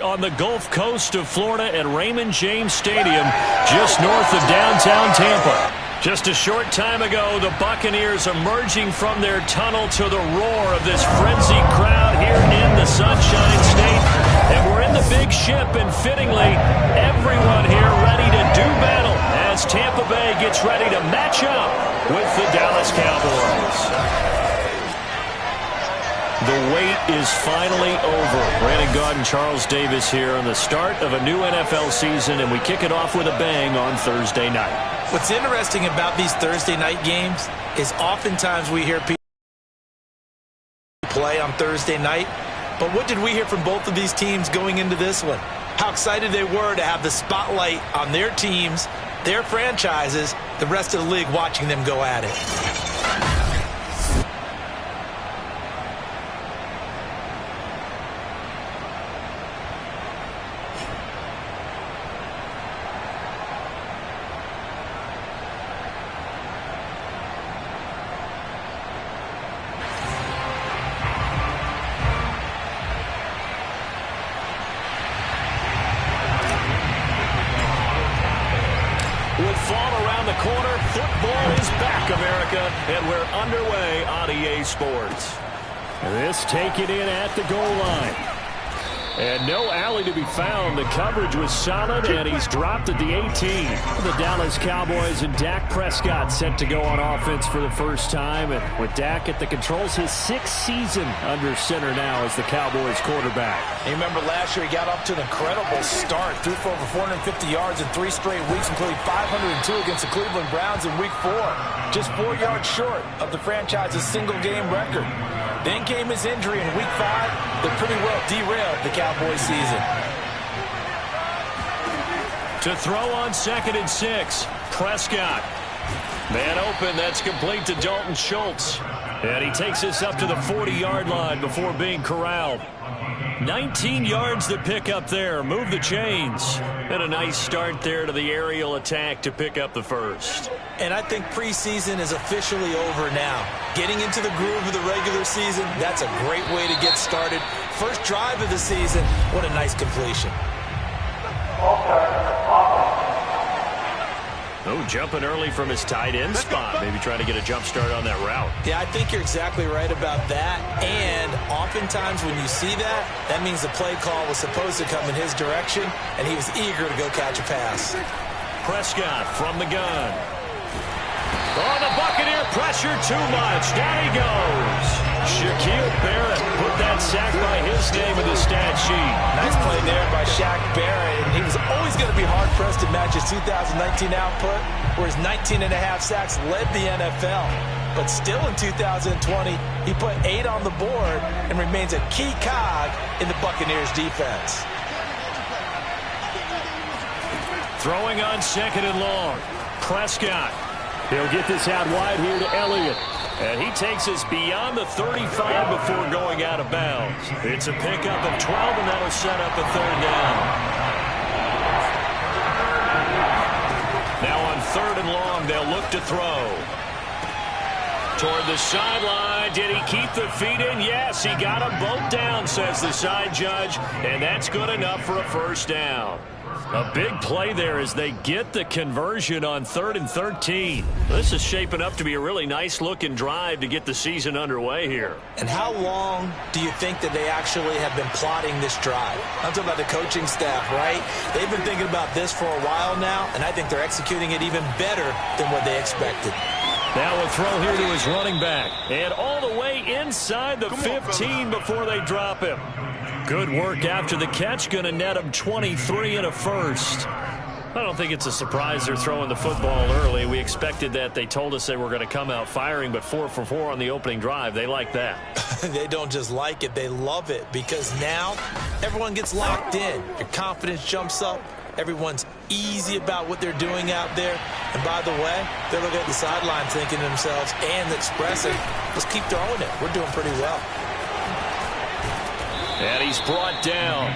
On the Gulf Coast of Florida at Raymond James Stadium, just north of downtown Tampa. Just a short time ago, the Buccaneers emerging from their tunnel to the roar of this frenzied crowd here in the Sunshine State. And we're in the big ship, and fittingly, everyone here ready to do battle as Tampa Bay gets ready to match up with the Dallas Cowboys. The wait is finally over. Brandon Gaudin and Charles Davis here on the start of a new NFL season, and we kick it off with a bang on Thursday night. What's interesting about these Thursday night games is oftentimes we hear people play on Thursday night, but what did we hear from both of these teams going into this one? How excited they were to have the spotlight on their teams, their franchises, the rest of the league watching them go at it. And we're underway on EA Sports. This take it in at the goal line. And no alley to be found. The coverage was solid, and he's dropped at the 18. The Dallas Cowboys and Dak Prescott set to go on offense for the first time. And with Dak at the controls, his sixth season under center now as the Cowboys quarterback. You remember last year he got up to an incredible start. Threw for over 450 yards in 3 straight weeks, including 502 against the Cleveland Browns in Week 4. Just 4 yards short of the franchise's single-game record. Then came his injury in Week 5 that pretty well derailed the Cowboys season. To throw on 2nd and 6, Prescott. Man open, that's complete to Dalton Schultz. And he takes us up to the 40-yard line before being corralled. 19 yards to pick up there. Move the chains. And a nice start there to the aerial attack to pick up the first. And I think preseason is officially over now. Getting into the groove of the regular season, that's a great way to get started. First drive of the season, what a nice completion. Oh, jumping early from his tight end spot. Maybe trying to get a jump start on that route. Yeah, I think you're exactly right about that. And oftentimes when you see that, that means the play call was supposed to come in his direction, and he was eager to go catch a pass. Prescott from the gun. Oh, the Buccaneer pressure too much. Down he goes. Shaquille Barrett put that sack by his name in the stat sheet. Nice play there by Shaq Barrett. And he was always going to be hard-pressed to match his 2019 output, where his 19.5 sacks led the NFL. But still in 2020, he put 8 on the board and remains a key cog in the Buccaneers defense. Throwing on 2nd and long. Prescott. He'll get this out wide here to Elliott. And he takes us beyond the 35 before going out of bounds. It's a pickup of 12, and that'll set up a 3rd down. Now on 3rd and long, they'll look to throw. Toward the sideline. Did he keep the feet in? Yes, he got them both down, says the side judge. And that's good enough for a 1st down. A big play there as they get the conversion on 3rd and 13. This is shaping up to be a really nice-looking drive to get the season underway here. And how long do you think that they actually have been plotting this drive? I'm talking about the coaching staff, right? They've been thinking about this for a while now, and I think they're executing it even better than what they expected. Now a throw here to his running back. And all the way inside the 15 before they drop him. Good work after the catch. Going to net him 23 and a 1st. I don't think it's a surprise they're throwing the football early. We expected that. They told us they were going to come out firing, but 4 for 4 on the opening drive. They like that. They don't just like it. They love it because now everyone gets locked in. Your confidence jumps up. Everyone's easy about what they're doing out there. And by the way, they're looking at the sideline thinking to themselves and expressing, let's keep throwing it. We're doing pretty well. And he's brought down.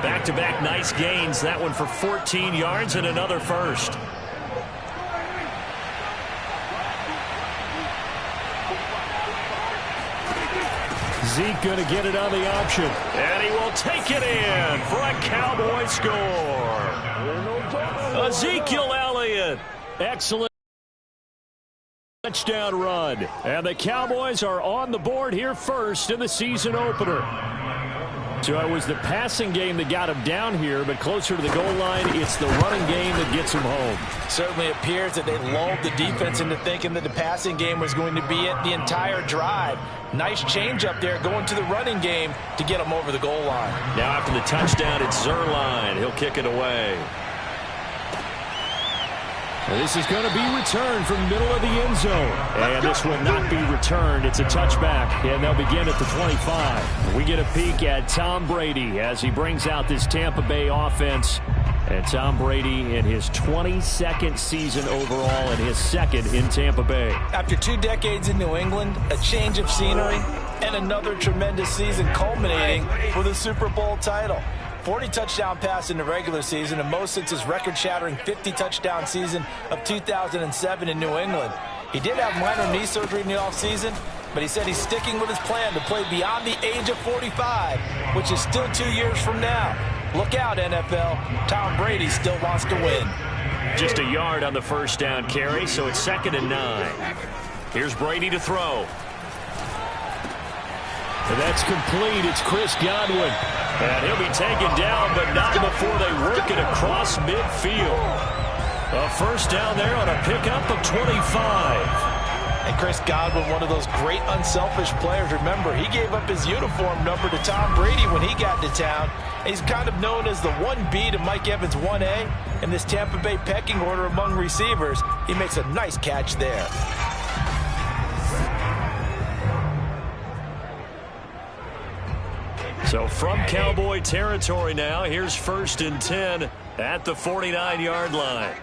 Back-to-back nice gains. That one for 14 yards and another 1st. Zeke going to get it on the option. And he will take it in for a Cowboy score. Ezekiel Elliott. Excellent touchdown run. And the Cowboys are on the board here first in the season opener. So it was the passing game that got him down here, but closer to the goal line, it's the running game that gets him home. Certainly appears that they lulled the defense into thinking that the passing game was going to be it the entire drive. Nice change up there going to the running game to get him over the goal line. Now after the touchdown, it's Zuerlein. He'll kick it away. This is going to be returned from the middle of the end zone. And this will not be returned. It's a touchback, and they'll begin at the 25. We get a peek at Tom Brady as he brings out this Tampa Bay offense. And Tom Brady in his 22nd season overall and his second in Tampa Bay. After 2 decades in New England, a change of scenery, and another tremendous season culminating with a Super Bowl title. 40 touchdown pass in the regular season, and most since his record-shattering 50-touchdown season of 2007 in New England. He did have minor knee surgery in the offseason, but he said he's sticking with his plan to play beyond the age of 45, which is still 2 years from now. Look out, NFL. Tom Brady still wants to win. Just a yard on the first down carry, so it's 2nd and 9. Here's Brady to throw. And that's complete. It's Chris Godwin. And he'll be taken down, but not before they work it across midfield. A first down there on a pickup of 25. And Chris Godwin, one of those great unselfish players. Remember, he gave up his uniform number to Tom Brady when he got to town. He's kind of known as the 1B to Mike Evans' 1A. In this Tampa Bay pecking order among receivers, he makes a nice catch there. So from Cowboy territory now, here's 1st and 10 at the 49-yard line.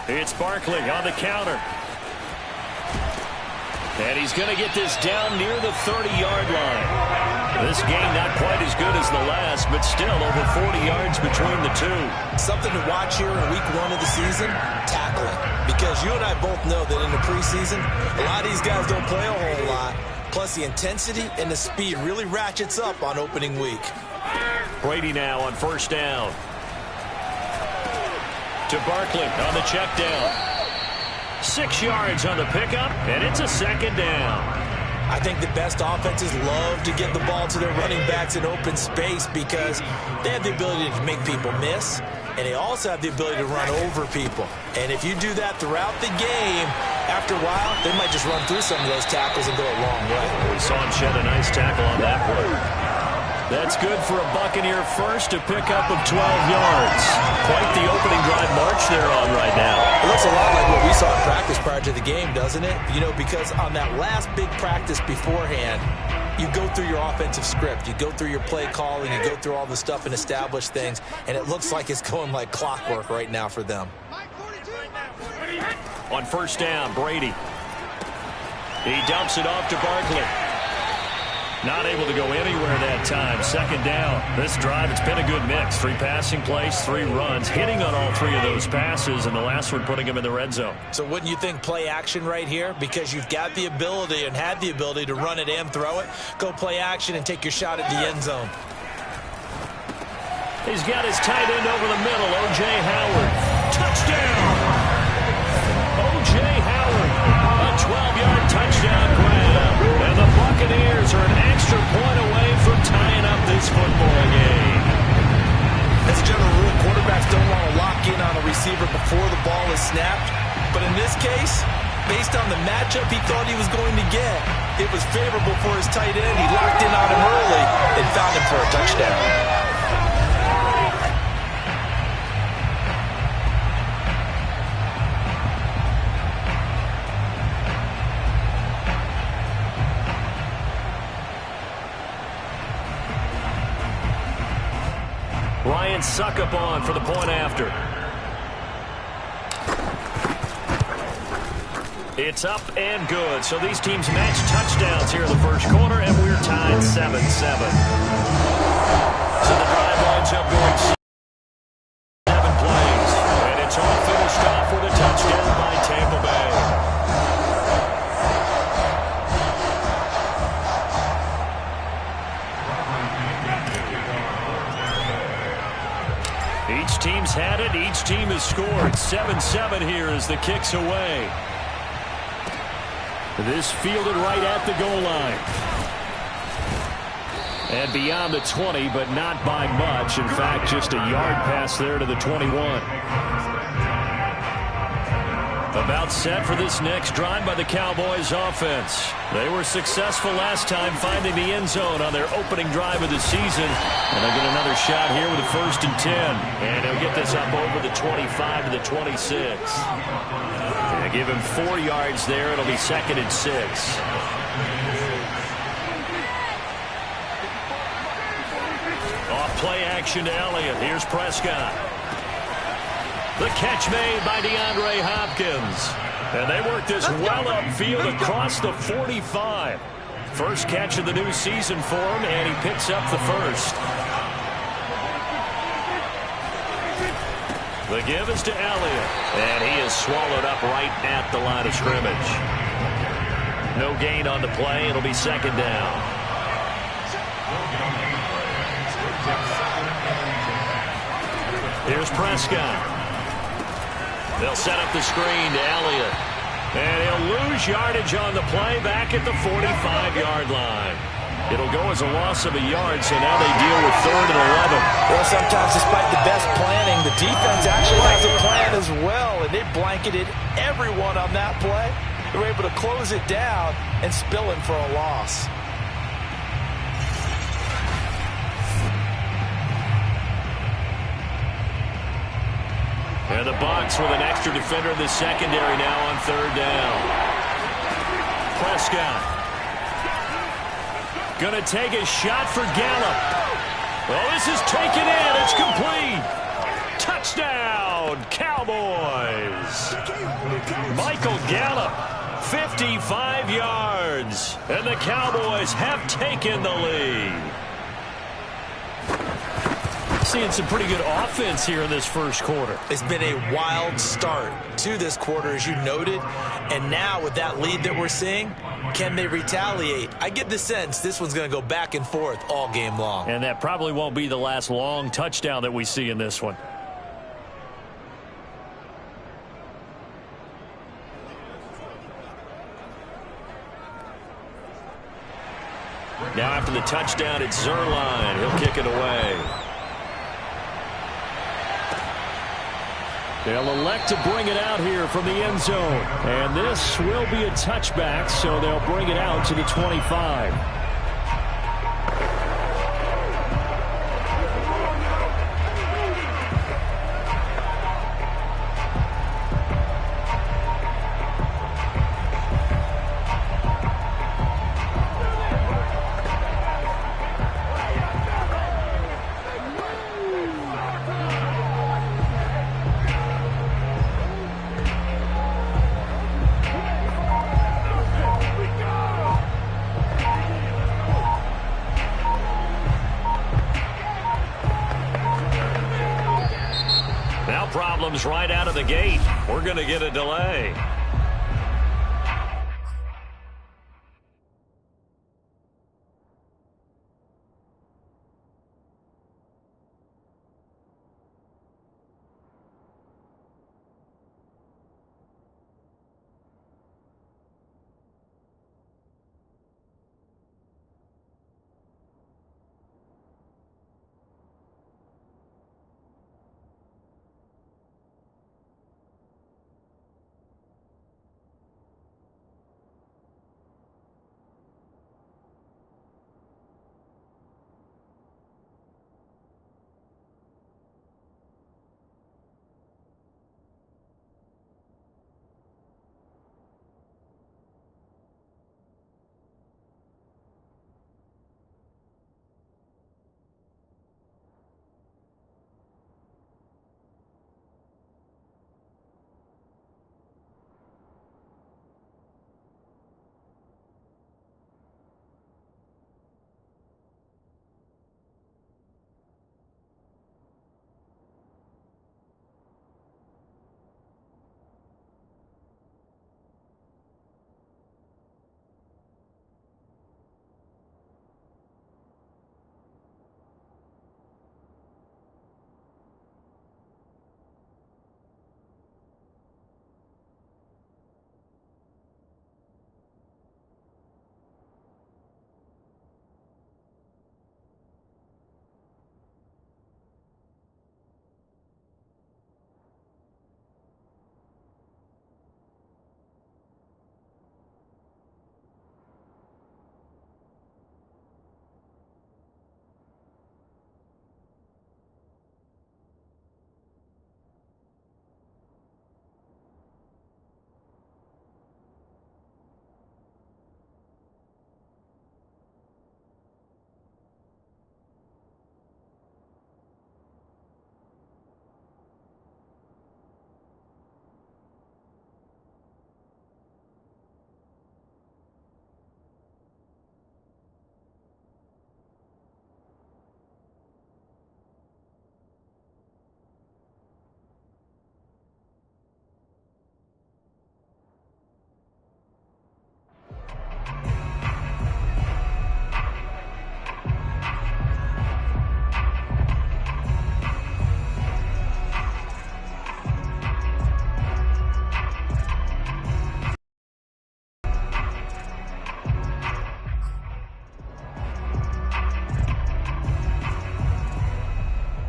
It's Barkley on the counter. And he's going to get this down near the 30-yard line. This game not quite as good as the last, but still over 40 yards between the two. Something to watch here in week 1 of the season, tackling. Because you and I both know that in the preseason, a lot of these guys don't play a whole lot. Plus, the intensity and the speed really ratchets up on opening week. Brady now on first down. To Barkley on the check down. 6 yards on the pickup, and it's a 2nd down. I think the best offenses love to get the ball to their running backs in open space because they have the ability to make people miss, and they also have the ability to run over people. And if you do that throughout the game, after a while, they might just run through some of those tackles and go a long way. We saw him shed a nice tackle on that play. That's good for a Buccaneer first, a pickup of 12 yards. Quite the opening drive march they're on right now. It looks a lot like what we saw in practice prior to the game, doesn't it? You know, because on that last big practice beforehand, you go through your offensive script, you go through your play calling, you go through all the stuff and establish things, and it looks like it's going like clockwork right now for them. On first down, Brady. He dumps it off to Barkley. Not able to go anywhere that time. 2nd down. This drive, it's been a good mix. 3 passing plays, 3 runs. Hitting on all 3 of those passes, and the last one putting him in the red zone. So wouldn't you think play action right here? Because you've got the ability and had the ability to run it and throw it. Go play action and take your shot at the end zone. He's got his tight end over the middle, O.J. Howard. Touchdown! O.J. Howard, a 12-yard touchdown grab. And the Buccaneers are an extra point away from tying up this football game. As a general rule, quarterbacks don't want to lock in on a receiver before the ball is snapped. But in this case, based on the matchup he thought he was going to get, it was favorable for his tight end. He locked in on him early and found him for a touchdown. Ryan Succop on for the point after. It's up and good. So these teams match touchdowns here in the first quarter, and we're tied 7-7. So the drive lines up going 7 plays. And it's all finished off with a touchdown by Tampa Bay. Lions had it. Each team has scored. 7-7 here as the kick's away. This fielded right at the goal line. And beyond the 20, but not by much. In fact, just a yard pass there to the 21. About set for this next drive by the Cowboys offense. They were successful last time finding the end zone on their opening drive of the season. And they'll get another shot here with a 1st and 10. And they'll get this up over the 25 to the 26. They give him 4 yards there. It'll be 2nd and 6. Off play action to Elliott. Here's Prescott. The catch made by DeAndre Hopkins. And they work this well upfield across the 45. First catch of the new season for him, and he picks up the first. The give is to Elliott. And he is swallowed up right at the line of scrimmage. No gain on the play. It'll be 2nd down. Here's Prescott. They'll set up the screen to Elliott. And he'll lose yardage on the play back at the 45-yard line. It'll go as a loss of a yard, so now they deal with 3rd and 11. Well, sometimes despite the best planning, the defense actually has a plan as well, and they blanketed everyone on that play. They were able to close it down and spill him for a loss. And the Bucs with an extra defender in the secondary now on 3rd down. Prescott. Going to take a shot for Gallup. Well, this is taken in. It's complete. Touchdown, Cowboys. Michael Gallup, 55 yards. And the Cowboys have taken the lead. Seeing some pretty good offense here in this first quarter. It's been a wild start to this quarter, as you noted. And now with that lead that we're seeing, can they retaliate? I get the sense this one's going to go back and forth all game long. And that probably won't be the last long touchdown that we see in this one. Now after the touchdown, it's Zuerlein. He'll kick it away. They'll elect to bring it out here from the end zone. And this will be a touchback, so they'll bring it out to the 25. Problems right out of the gate. We're going to get a delay.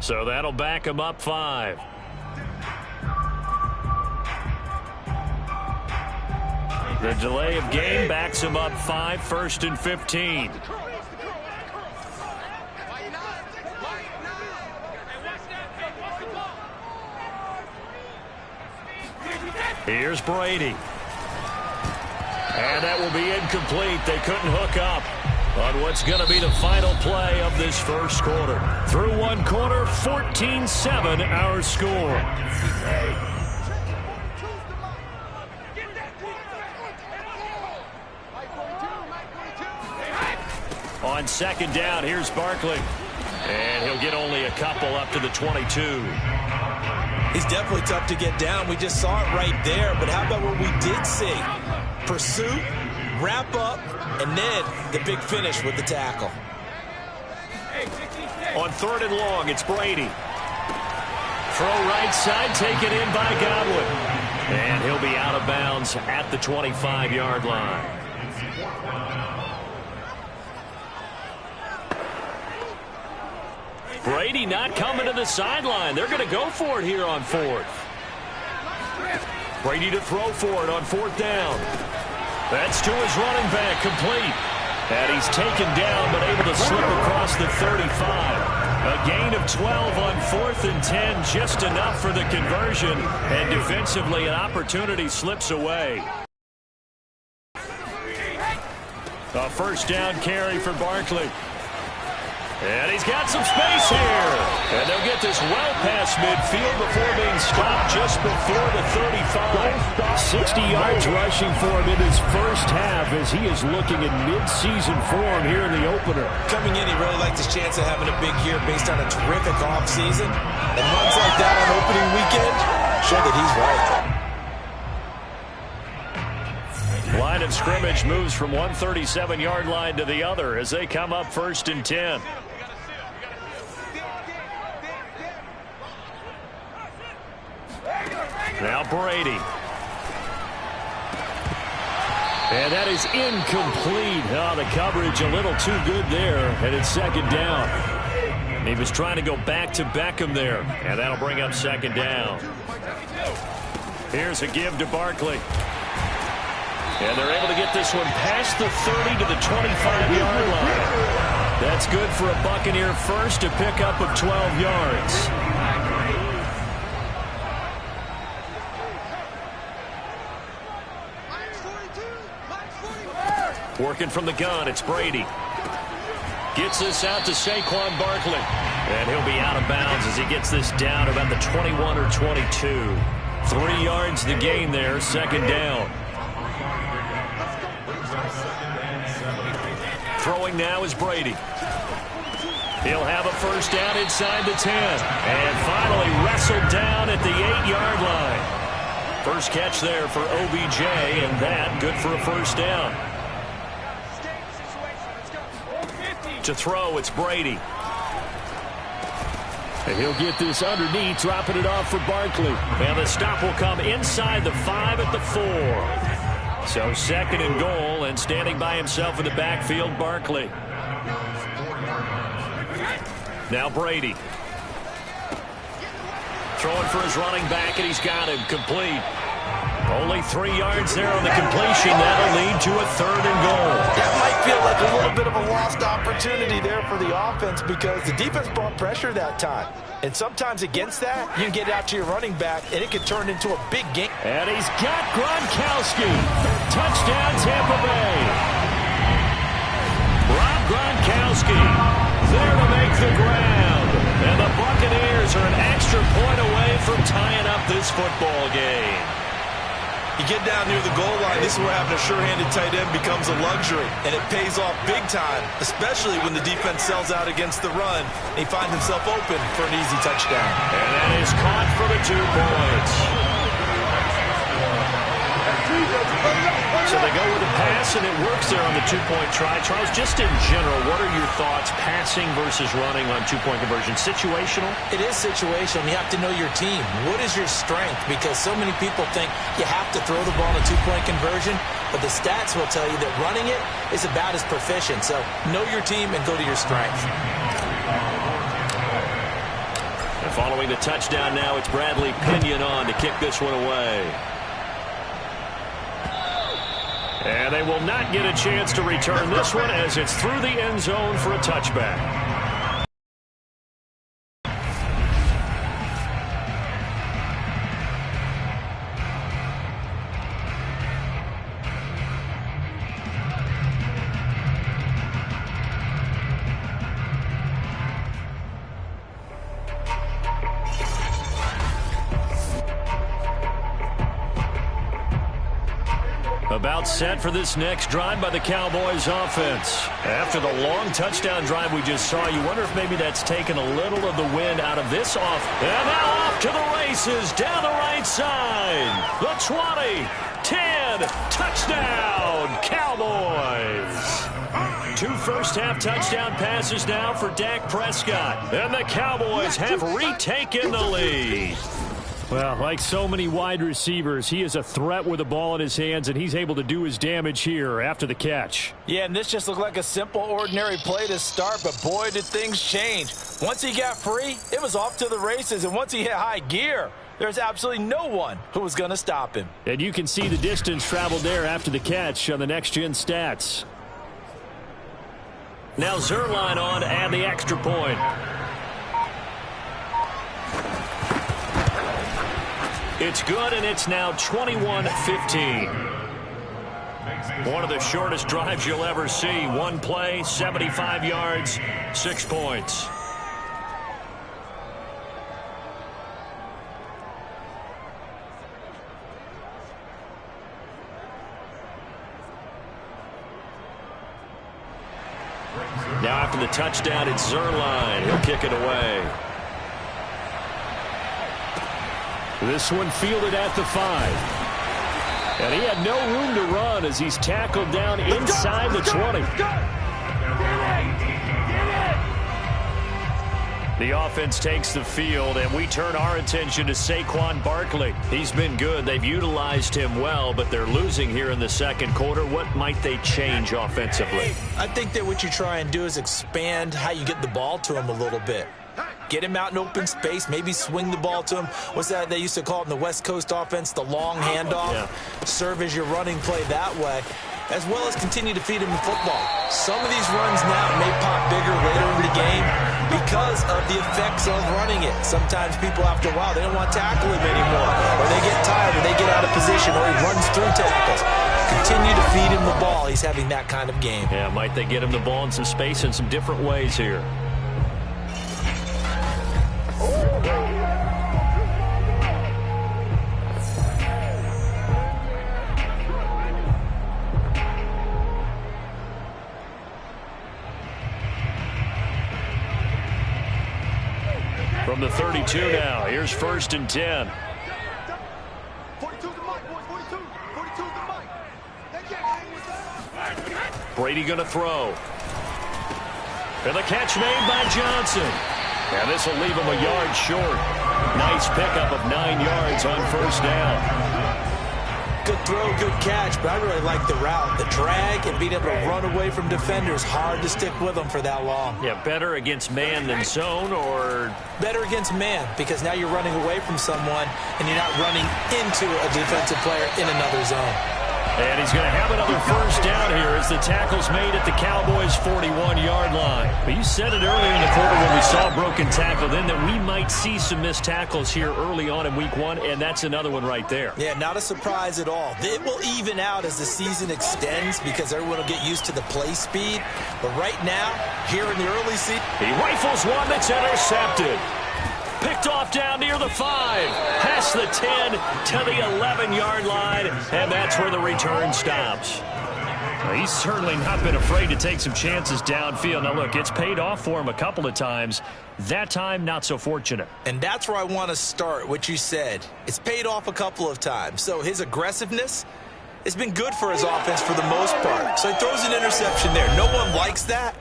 So that'll back him up 5. The delay of game backs him up 5, 1st and 15. Here's Brady. And that will be incomplete. They couldn't hook up on what's going to be the final play of this first quarter. Through one quarter, 14-7 our score. On second down, here's Barkley. And he'll get only a couple up to the 22. He's definitely tough to get down. We just saw it right there. But how about what we did see? Pursuit, wrap up, and then the big finish with the tackle. On 3rd and long, it's Brady. Throw right side, taken in by Godwin. And he'll be out of bounds at the 25-yard line. Brady not coming to the sideline. They're going to go for it here on 4th. Brady to throw for it on 4th down. That's to his running back, complete. And he's taken down, but able to slip across the 35. A gain of 12 on 4th and 10, just enough for the conversion. And defensively, an opportunity slips away. A first down carry for Barkley. And he's got some space here. And they'll get this well past midfield before being stopped just before the 35. 60 yards rushing for him in his first half as he is looking in mid-season form here in the opener. Coming in, he really liked his chance of having a big year based on a terrific offseason. And runs like that on opening weekend show that he's right. Line of scrimmage moves from one 37-yard line to the other as they come up 1st and 10. Now Brady. And that is incomplete. Oh, the coverage a little too good there, and it's 2nd down. He was trying to go back to Beckham there, and that'll bring up 2nd down. Here's a give to Barkley. And they're able to get this one past the 30 to the 25-yard line. That's good for a Buccaneer first, a pickup of 12 yards. Working from the gun, it's Brady. Gets this out to Saquon Barkley. And he'll be out of bounds as he gets this down about the 21 or 22. 3 yards the gain there, 2nd down. Throwing now is Brady. He'll have a first down inside the 10. And finally wrestled down at the 8-yard line. First catch there for OBJ, and that good for a first down. To throw, it's Brady. And he'll get this underneath, dropping it off for Barkley. And the stop will come inside the 5 at the 4. So 2nd and goal, and standing by himself in the backfield, Barkley. Now Brady. Throwing for his running back, and he's got him complete. Only 3 yards there on the completion. That'll lead to a 3rd and goal. That might feel like a little bit of a lost opportunity there for the offense because the defense brought pressure that time. And sometimes against that, you can get it out to your running back, and it could turn into a big game. And he's got Gronkowski. Touchdown, Tampa Bay. Rob Gronkowski there to make the grab. And the Buccaneers are an extra point away from tying up this football game. You get down near the goal line, this is where having a sure-handed tight end becomes a luxury, and it pays off big time, especially when the defense sells out against the run, and he finds himself open for an easy touchdown. And that is caught for the 2 points. So they go with a pass, and it works there on the 2-point try. Charles, just in general, what are your thoughts passing versus running on 2-point conversion? Situational? It is situational. You have to know your team. What is your strength? Because so many people think you have to throw the ball in a 2-point conversion, but the stats will tell you that running it is about as proficient. So know your team and go to your strength. Following the touchdown now, it's Bradley Pinion on to kick this one away. And they will not get a chance to return this one as it's through the end zone for a touchback. About set for this next drive by the Cowboys offense. After the long touchdown drive we just saw, you wonder if maybe that's taken a little of the wind out of this off. And now off to the races down the right side. The 20, 10, touchdown, Cowboys. 2 first-half touchdown passes now for Dak Prescott. And the Cowboys have retaken the lead. Well, like so many wide receivers, he is a threat with the ball in his hands, and he's able to do his damage here after the catch. Yeah, and this just looked like a simple, ordinary play to start, but boy, did things change. Once he got free, it was off to the races, and once he hit high gear, there's absolutely no one who was going to stop him. And you can see the distance traveled there after the catch on the next-gen stats. Now Zuerlein on to add the extra point. It's good, and it's now 21-15. One of the shortest drives you'll ever see. One play, 75 yards, 6 points. Now after the touchdown, it's Zuerlein. He'll kick it away. This one fielded at the 5. And he had no room to run as he's tackled down inside the 20. The offense takes the field, and we turn our attention to Saquon Barkley. He's been good. They've utilized him well, but they're losing here in the second quarter. What might they change offensively? I think that what you try and do is expand how you get the ball to him a little bit. Get him out in open space, maybe swing the ball to him. What's that they used to call it in the West Coast offense, the long handoff? Yeah. Serve as your running play that way, as well as continue to feed him the football. Some of these runs now may pop bigger later in the game because of the effects of running it. Sometimes people, after a while, they don't want to tackle him anymore, or they get tired, or they get out of position, or he runs through tackles. Continue to feed him the ball. He's having that kind of game. Yeah, might they get him the ball in some space in some different ways here. From the 32 now, here's 1st and 10. 42's the mic, boys. 42's the mic. Brady going to throw. And the catch made by Johnson. And this will leave him a yard short. Nice pickup of 9 yards on 1st down. Good throw, good catch, but I really like the route. The drag and being able to run away from defenders. Hard to stick with them for that long. Yeah, better against man than zone, or? Better against man, because now you're running away from someone and you're not running into a defensive player in another zone. And he's going to have another 1st down here as the tackle's made at the Cowboys' 41-yard line. But you said it earlier in the quarter when we saw a broken tackle then that we might see some missed tackles here early on in week 1, and that's another one right there. Yeah, not a surprise at all. It will even out as the season extends because everyone will get used to the play speed. But right now, here in the early season, he rifles one that's intercepted. Picked off down near the 5, past the 10 to the 11-yard line, and that's where the return stops. Well, he's certainly not been afraid to take some chances downfield. Now, look, it's paid off for him a couple of times. That time, not so fortunate. And that's where I want to start, what you said. It's paid off a couple of times. So his aggressiveness has been good for his offense for the most part. So he throws an interception there. No one likes that.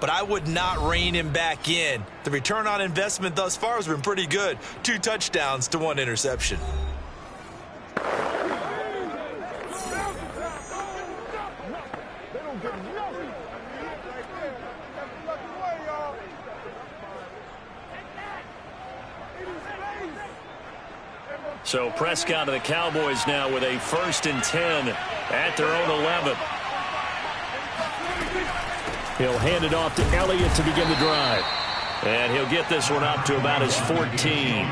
But I would not rein him back in. The return on investment thus far has been pretty good. 2 touchdowns to 1 interception. So Prescott of the Cowboys now with a 1st and 10 at their own 11. He'll hand it off to Elliott to begin the drive. And he'll get this one up to about his 14.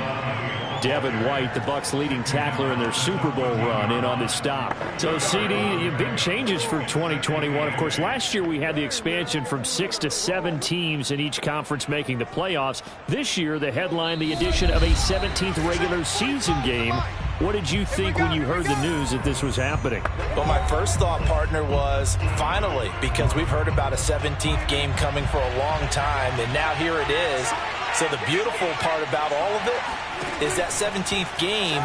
Devin White, the Bucs' leading tackler in their Super Bowl run, in on the stop. So, CD, big changes for 2021. Of course, last year we had the expansion from 6 to 7 teams in each conference making the playoffs. This year, the headline, the addition of a 17th regular season game. What did you think when you heard the news that this was happening? Well, my first thought, partner, was finally, because we've heard about a 17th game coming for a long time, and now here it is. So the beautiful part about all of it is that 17th game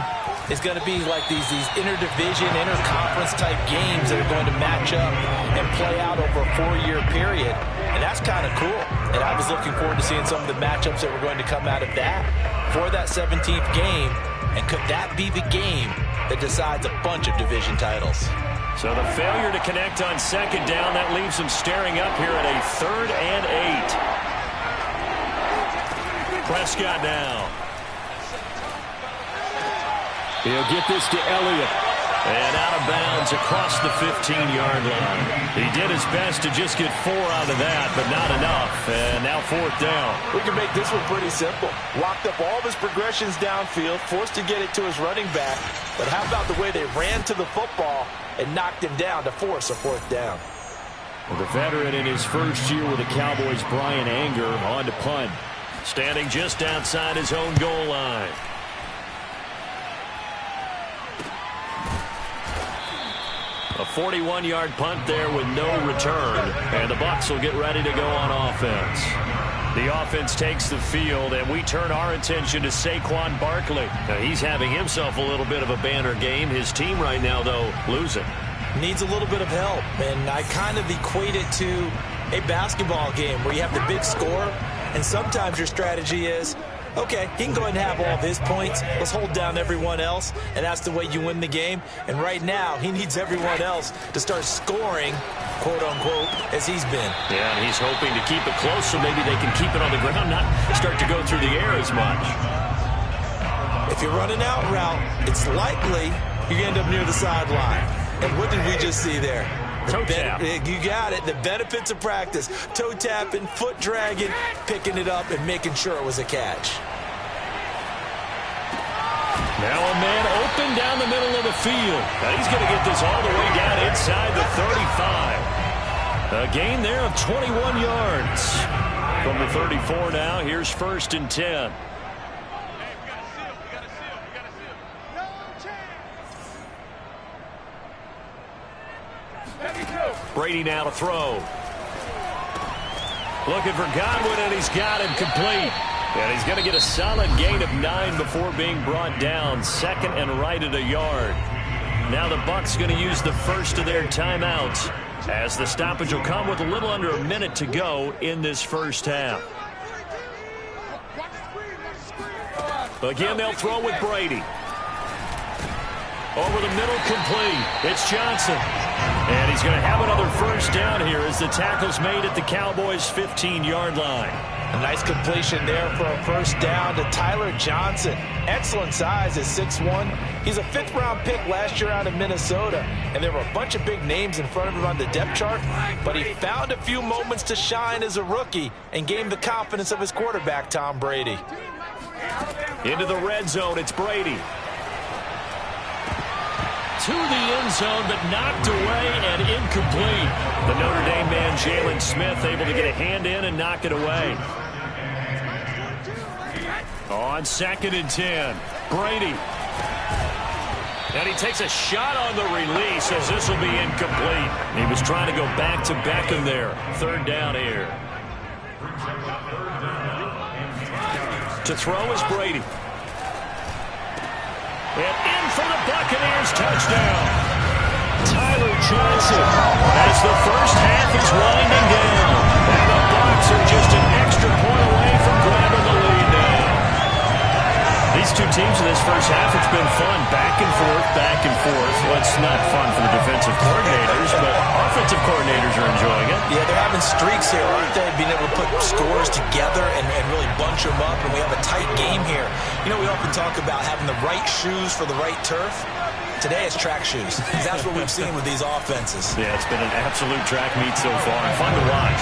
is going to be like these interdivision, interconference type games that are going to match up and play out over a 4-year period. And that's kind of cool. And I was looking forward to seeing some of the matchups that were going to come out of that for that 17th game. And could that be the game that decides a bunch of division titles? So the failure to connect on 2nd down, that leaves them staring up here at a 3rd and 8. Prescott now. He'll get this to Elliott. And out of bounds across the 15-yard line. He did his best to just get 4 out of that, but not enough. And now 4th down. We can make this one pretty simple. Walked up all of his progressions downfield, forced to get it to his running back. But how about the way they ran to the football and knocked him down to force a 4th down? Well, the veteran in his first year with the Cowboys, Brian Anger, on to punt. Standing just outside his own goal line. A 41-yard punt there with no return. And the Bucs will get ready to go on offense. The offense takes the field, and we turn our attention to Saquon Barkley. Now, he's having himself a little bit of a banner game. His team right now, though, losing. Needs a little bit of help, and I kind of equate it to a basketball game where you have the big score, and sometimes your strategy is, okay, he can go ahead and have all of his points. Let's hold down everyone else, and that's the way you win the game. And right now, he needs everyone else to start scoring, quote-unquote, as he's been. Yeah, and he's hoping to keep it close so maybe they can keep it on the ground, not start to go through the air as much. If you're running out route, it's likely you end up near the sideline. And what did we just see there? Toe tap. You got it. The benefits of practice. Toe tapping, foot dragging, picking it up, and making sure it was a catch. Now a man open down the middle of the field. Now he's going to get this all the way down inside the 35. A gain there of 21 yards. From the 34 now, here's 1st and 10. Brady now to throw. Looking for Godwin, and he's got him complete. And he's going to get a solid gain of 9 before being brought down. 2nd and right at a yard. Now the Bucs going to use the first of their timeouts, as the stoppage will come with a little under a minute to go in this first half. Again, they'll throw with Brady. Over the middle, complete. It's Johnson. And he's going to have another first down here as the tackle's made at the Cowboys' 15-yard line. A nice completion there for a first down to Tyler Johnson. Excellent size at 6'1". He's a 5th-round pick last year out of Minnesota, and there were a bunch of big names in front of him on the depth chart, but he found a few moments to shine as a rookie and gained the confidence of his quarterback, Tom Brady. Into the red zone, it's Brady. To the end zone, but knocked away and incomplete. The Notre Dame man, Jalen Smith, able to get a hand in and knock it away. On 2nd and 10, Brady. And he takes a shot on the release as this will be incomplete. He was trying to go back to Beckham there. 3rd down here. To throw is Brady. And in for the Buccaneers, touchdown. Tyler Johnson as the first half is winding down. And the Bucs are just an extra point away from grabbing the lead now. These two teams in this first half, it's been fun. Back and forth, back and forth. Well, it's not fun for the defensive coordinators, but offensive coordinators are enjoying it. Yeah, they're having streaks here, aren't they? Being able to put scores together and really bunch them up, and we have a tight game here. You know, we often talk about having the right shoes for the right turf. Today it's track shoes. That's what we've seen with these offenses. Yeah, it's been an absolute track meet so far. Fun to watch.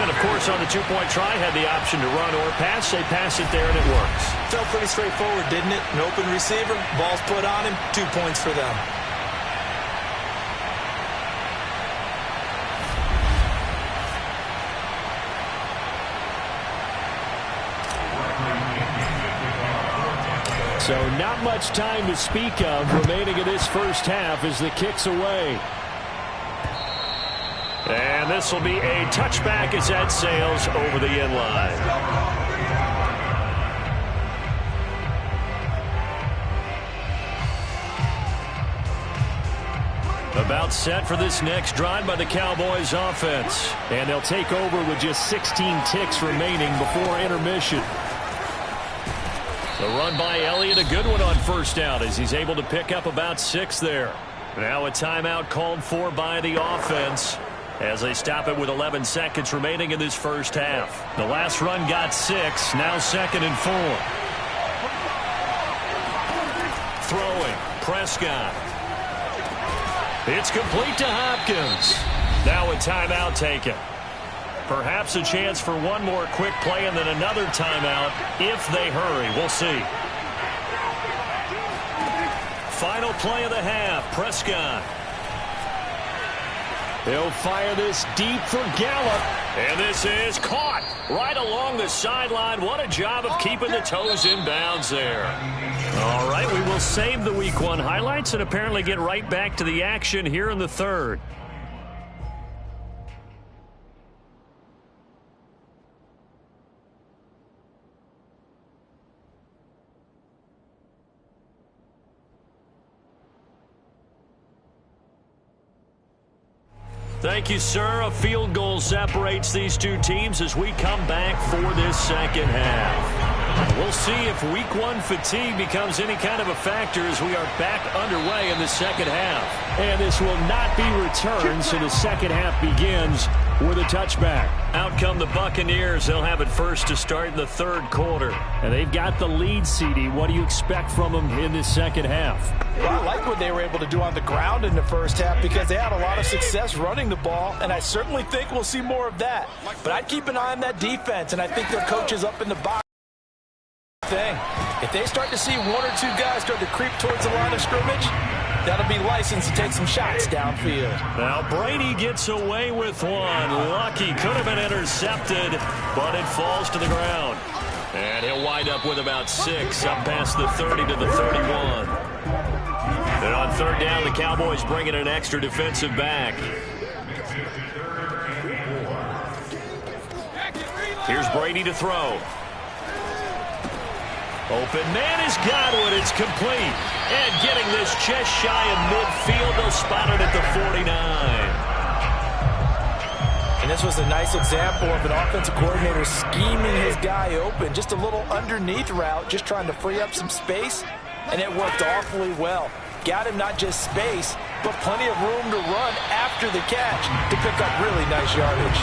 And, of course, on the two-point try, had the option to run or pass. They pass it there, and it works. Felt pretty straightforward, didn't it? An open receiver, ball's put on him, 2 points for them. So not much time to speak of remaining in this first half as the kick's away. And this will be a touchback as that sails over the end line. About set for this next drive by the Cowboys offense. And they'll take over with just 16 ticks remaining before intermission. The run by Elliott, a good one on first down as he's able to pick up about 6 there. Now a timeout called for by the offense as they stop it with 11 seconds remaining in this first half. The last run got 6, now 2nd and 4. Throwing, Prescott. It's complete to Hopkins. Now a timeout taken. Perhaps a chance for one more quick play and then another timeout if they hurry. We'll see. Final play of the half, Prescott. He'll fire this deep for Gallup. And this is caught right along the sideline. What a job of keeping the toes in bounds there. All right, we will save the Week 1 highlights and apparently get right back to the action here in the third. Thank you, sir. A field goal separates these two teams as we come back for this second half. We'll see if Week 1 fatigue becomes any kind of a factor as we are back underway in the second half. And this will not be returned, so the second half begins with a touchback. Out come the Buccaneers. They'll have it first to start in the third quarter. And they've got the lead, CD. What do you expect from them in this second half? Well, I like what they were able to do on the ground in the first half because they had a lot of success running the ball, and I certainly think we'll see more of that. But I'd keep an eye on that defense, and I think their coaches up in the box. If they start to see 1 or 2 guys start to creep towards the line of scrimmage, that'll be licensed to take some shots downfield. Now Brady gets away with one. Lucky, could have been intercepted, but it falls to the ground. And he'll wind up with about 6 up past the 30 to the 31. And on third down, the Cowboys bring in an extra defensive back. Here's Brady to throw. Open man has got one. It's complete. And getting this just shy of midfield. They'll spot it at the 49. And this was a nice example of an offensive coordinator scheming his guy open. Just a little underneath route, just trying to free up some space. And it worked awfully well. Got him not just space, but plenty of room to run after the catch to pick up really nice yardage.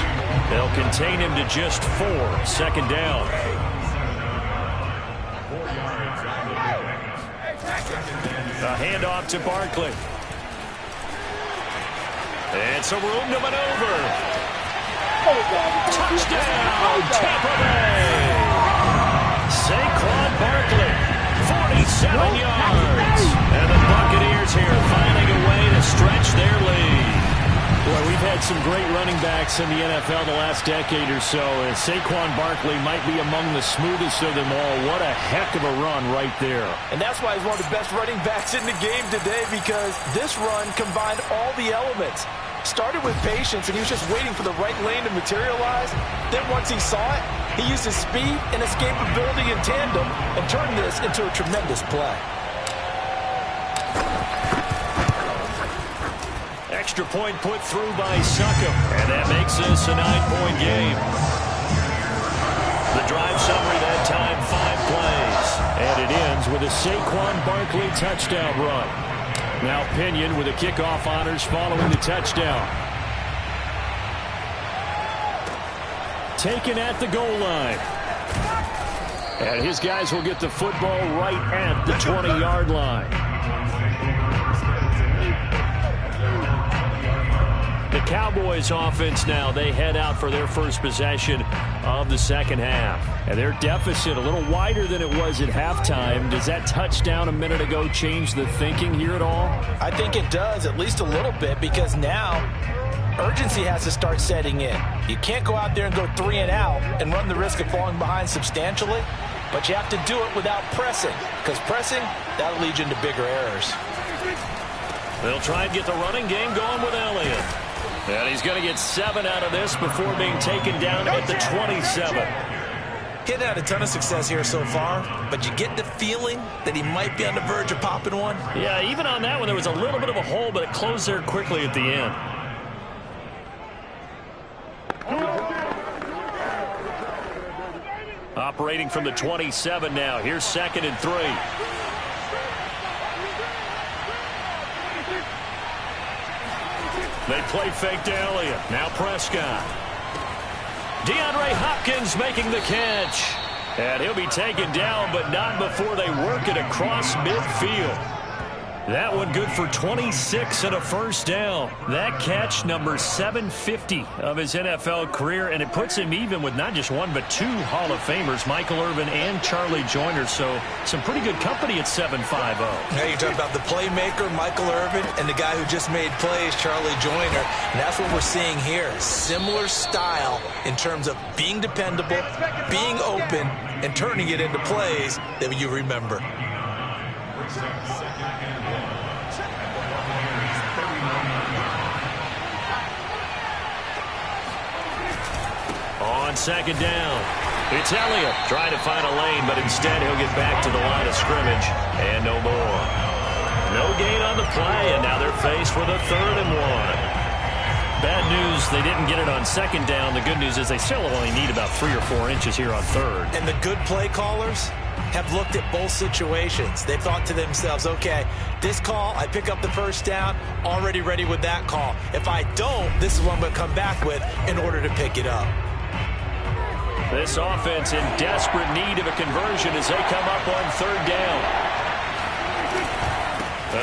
They'll contain him to just 4. Second down. A handoff to Barkley. And some room to maneuver. Touchdown, Tampa Bay. Saquon Barkley, 47 yards. And the Buccaneers here finding a way to stretch their lead. Boy, we've had some great running backs in the NFL the last decade or so. And Saquon Barkley might be among the smoothest of them all. What a heck of a run right there. And that's why he's one of the best running backs in the game today, because this run combined all the elements. Started with patience, and he was just waiting for the right lane to materialize. Then once he saw it, he used his speed and escapability in tandem and turned this into a tremendous play. Extra point put through by Succop, and that makes this a 9-point game. The drive summary that time, 5 plays. And it ends with a Saquon Barkley touchdown run. Now Pinion with the kickoff honors following the touchdown. Taken at the goal line. And his guys will get the football right at the 20-yard line. The Cowboys offense now, they head out for their first possession of the second half. And their deficit a little wider than it was at halftime. Does that touchdown a minute ago change the thinking here at all? I think it does, at least a little bit, because now urgency has to start setting in. You can't go out there and go 3 and out and run the risk of falling behind substantially, but you have to do it without pressing, because pressing, that'll lead you into bigger errors. They'll try and get the running game going with Elliott. And he's going to get 7 out of this before being taken down at the 27. He hadn't had a ton of success here so far, but you get the feeling that he might be on the verge of popping one. Yeah, even on that one, there was a little bit of a hole, but it closed there quickly at the end. Operating from the 27 now. Here's 2nd and 3. They play fake to Elliott. Now Prescott. DeAndre Hopkins making the catch. And he'll be taken down, but not before they work it across midfield. That one good for 26 and a first down. That catch, number 750 of his NFL career, and it puts him even with not just one but 2 Hall of Famers, Michael Irvin and Charlie Joyner. So some pretty good company at 7'5". Now you're talking about the playmaker, Michael Irvin, and the guy who just made plays, Charlie Joyner. And that's what we're seeing here. Similar style in terms of being dependable, being open, and turning it into plays that you remember. On 2nd down, it's Elliott trying to find a lane, but instead he'll get back to the line of scrimmage and no more. No gain on the play, and now they're faced with a 3rd and 1. Bad news, they didn't get it on 2nd down. The good news is they still only need about 3 or 4 inches here on 3rd. And the good play callers have looked at both situations. They thought to themselves, okay, this call, I pick up the first down, already ready with that call. If I don't, this is what I'm going to come back with in order to pick it up. This offense in desperate need of a conversion as they come up on 3rd down.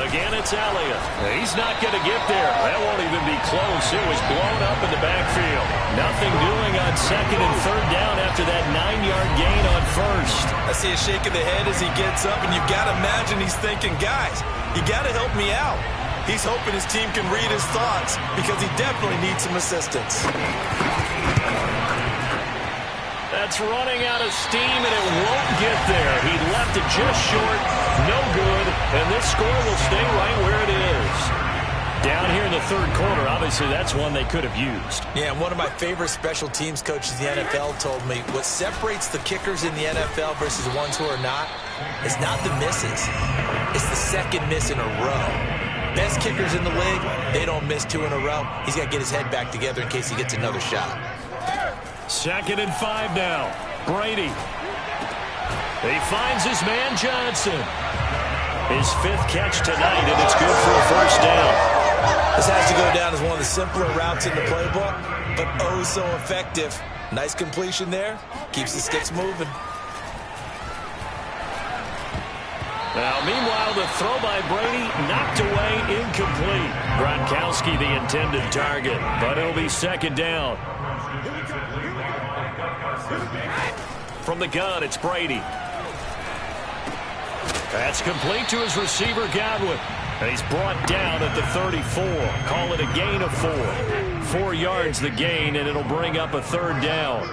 Again, it's Elliott. He's not going to get there. That won't even be close. It was blown up in the backfield. Nothing doing on 2nd and 3rd down after that 9-yard gain on 1st. I see a shake of the head as he gets up, and you've got to imagine he's thinking, guys, you got to help me out. He's hoping his team can read his thoughts because he definitely needs some assistance. That's running out of steam, and it won't get there. He left it just short, no good, and this score will stay right where it is. Down here in the 3rd quarter, obviously that's one they could have used. Yeah, and one of my favorite special teams coaches in the NFL told me what separates the kickers in the NFL versus the ones who are not is not the misses. It's the 2nd miss in a row. Best kickers in the league, they don't miss 2 in a row. He's got to get his head back together in case he gets another shot. 2nd and 5 now. Brady. He finds his man Johnson. His 5th catch tonight, and it's good for a first down. This has to go down as one of the simpler routes in the playbook, but oh so effective. Nice completion there. Keeps the sticks moving. Now, meanwhile, the throw by Brady knocked away, incomplete. Gronkowski the intended target, but it'll be 2nd down. From the gun, it's Brady. That's complete to his receiver, Godwin. And he's brought down at the 34. Call it a gain of 4. 4 yards the gain, and it'll bring up a 3rd down.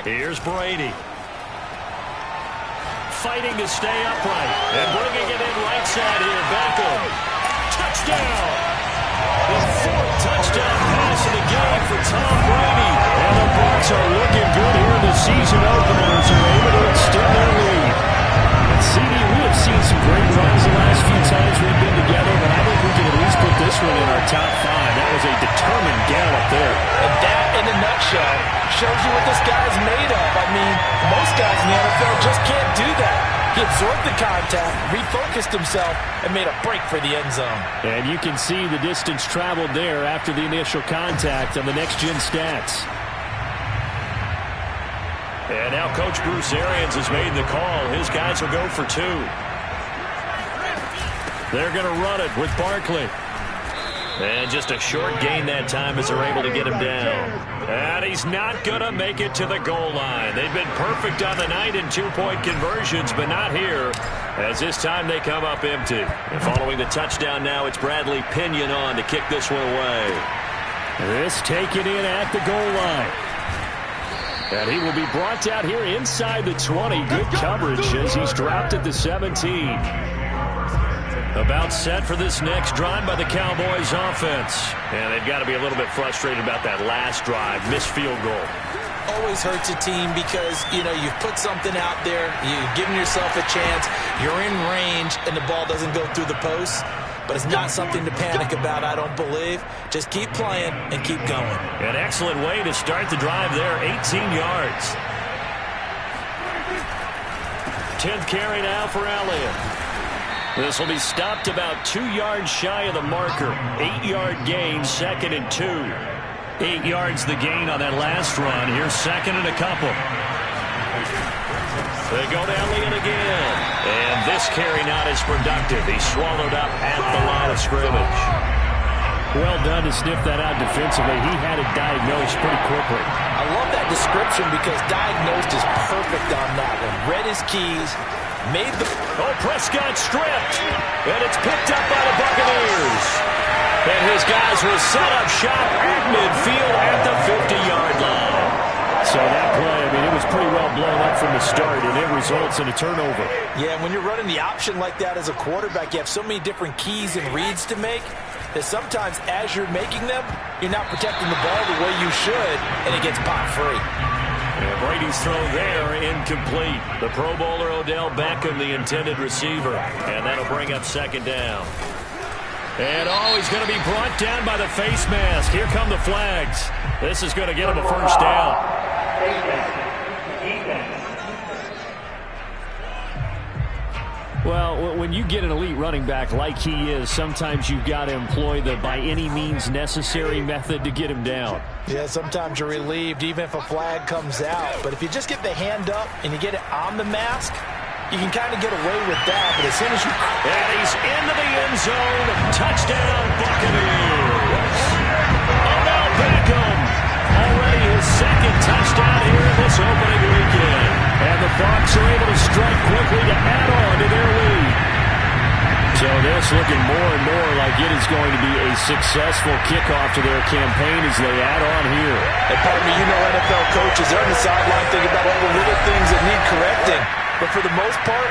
Here's Brady. Fighting to stay upright. And bringing it in right side here. Beckham. Touchdown! The 4th touchdown pass of the game for Tom Brady. And the Bucs are looking good here in the season openers and are able to extend their lead. CD, we have seen some great runs the last few times we've been together, but I think we can at least put this one in our top 5. That was a determined gallop there. And that, in a nutshell, shows you what this guy's made of. I mean, most guys in the NFL just can't do that. He absorbed the contact, refocused himself, and made a break for the end zone. And you can see the distance traveled there after the initial contact on the next-gen stats. And now Coach Bruce Arians has made the call. His guys will go for 2. They're going to run it with Barkley. And just a short gain that time as they're able to get him down. And he's not going to make it to the goal line. They've been perfect on the night in 2-point conversions, but not here, as this time they come up empty. And following the touchdown now, it's Bradley Pinion on to kick this one away. This taken in at the goal line. And he will be brought down here inside the 20. Good coverage as he's dropped at the 17. About set for this next drive by the Cowboys offense. And they've got to be a little bit frustrated about that last drive. Missed field goal. Always hurts a team because, you've put something out there. You've given yourself a chance. You're in range, and the ball doesn't go through the post. But it's not something to panic about, I don't believe. Just keep playing and keep going. An excellent way to start the drive there. 18 yards. 10th carry now for Elliott. This will be stopped about 2 yards shy of the marker. 8-yard gain, 2nd and 2. 8 yards the gain on that last run. Here's 2nd and a couple. They go to Elliott again. And this carry not as productive. He's swallowed up at the line of scrimmage. Well done to sniff that out defensively. He had it diagnosed pretty quickly. I love that description because diagnosed is perfect on that one. Read his keys. Made the... Oh, Prescott stripped. And it's picked up by the Buccaneers. And his guys will set up shop at midfield at the 50-yard line. So that play, it was pretty well blown up from the start, and it results in a turnover. Yeah, when you're running the option like that as a quarterback, you have so many different keys and reads to make that sometimes as you're making them, you're not protecting the ball the way you should, and it gets pop free. And Brady's throw there, incomplete. The Pro Bowler Odell Beckham, the intended receiver. And that'll bring up 2nd down. And he's going to be brought down by the face mask. Here come the flags. This is going to get him a 1st down. Well, when you get an elite running back like he is, sometimes you've got to employ the by any means necessary method to get him down. Yeah, sometimes you're relieved even if a flag comes out. But if you just get the hand up and you get it on the mask, you can kind of get away with that. But as soon as you... And he's into the end zone. Touchdown, Buccaneers. Odell Beckham. Already his 2nd touchdown here in this opening weekend. And the Bucs are able to strike quickly to add on to their lead. So this looking more and more like it is going to be a successful kickoff to their campaign as they add on here. And pardon me, NFL coaches, they're on the sideline thinking about all the little things that need correcting. But for the most part,